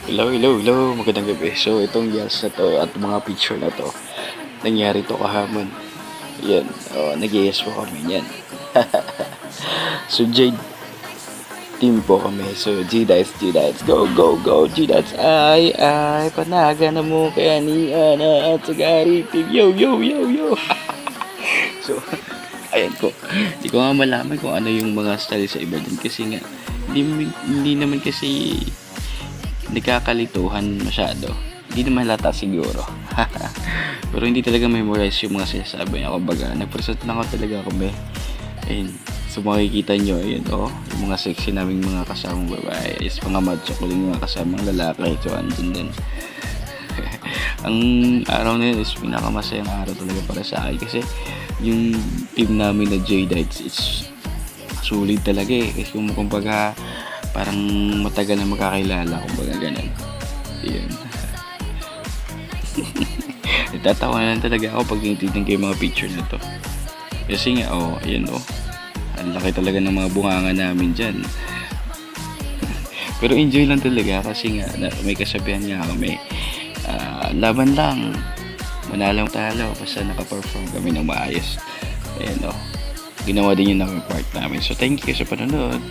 Hello, hello, hello. Magandang gabi. So, itong yas na to at mga picture na to, nangyari to kahapon. Yan. Nag-yes po kami yan. So, Jade team po kami. So, G-Dites. Go, go, go, G-Dites. Ay, panaga na mo kaya ni Ana at Sagari team. Yo, yo, yo, yo. So, ayan po. Hindi ko nga malaman kung ano yung mga style sa iba din kasi nga, hindi naman kasi nagkakalituhan masyado. Hindi naman halata siguro. Pero hindi talaga memorize yung mga sinasabi niya. Kumbaga, nag-present lang ako talaga kami. Ayun. So makikita nyo, ayun yung mga sexy naming mga kasamang babae is mga macho ko yung mga kasamang lalaki. So andun din. Ang araw na yun is pinakamasayang araw talaga para sa akin kasi yung team namin na J-Dites is sulit talaga eh. Kasi kumbaga parang matagal na magkakilala, kumbaga ganun. Yun. Natatawa na lang talaga ako pag tinitignan ko yung mga picture na to. Kasi nga, ayan ang laki talaga ng mga bunganga namin dyan. Pero enjoy lang talaga kasi nga may kasabihan nga kami. Laban lang. Manalo talo basta nakaperform kami ng maayos. Ayan ginawa din yun ng part namin. So thank you sa panonood.